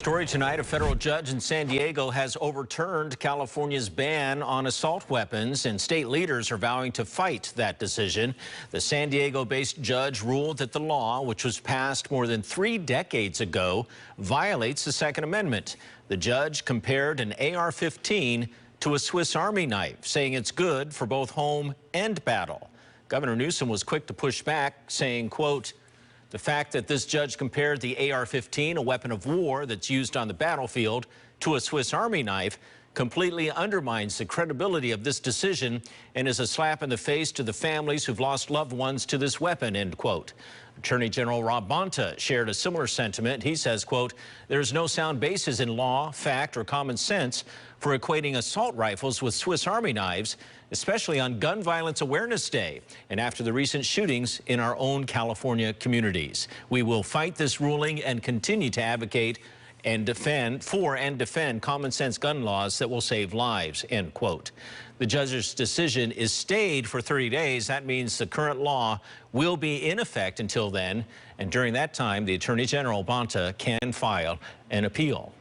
Story tonight, a federal judge in San Diego has overturned California's ban on assault weapons, and state leaders are vowing to fight that decision. The San Diego-based judge ruled that the law, which was passed more than 3 decades ago, violates the Second Amendment. The judge compared an AR-15 to a Swiss Army knife, saying it's good for both home and battle. Governor Newsom was quick to push back, saying, quote, "The fact that this judge compared the AR-15, a weapon of war that's used on the battlefield, to a Swiss Army knife completely undermines the credibility of this decision and is a slap in the face to the families who've lost loved ones to this weapon," end quote. Attorney General Rob Bonta shared a similar sentiment. He says, quote, "There's no sound basis in law, fact, or common sense for equating assault rifles with Swiss Army knives, especially on Gun Violence Awareness Day and after the recent shootings in our own California communities. We will fight this ruling and continue to advocate and defend common sense gun laws that will save lives," end quote. The judge's decision is stayed for 30 days. That means the current law will be in effect until then. And during that time, the Attorney General Bonta can file an appeal.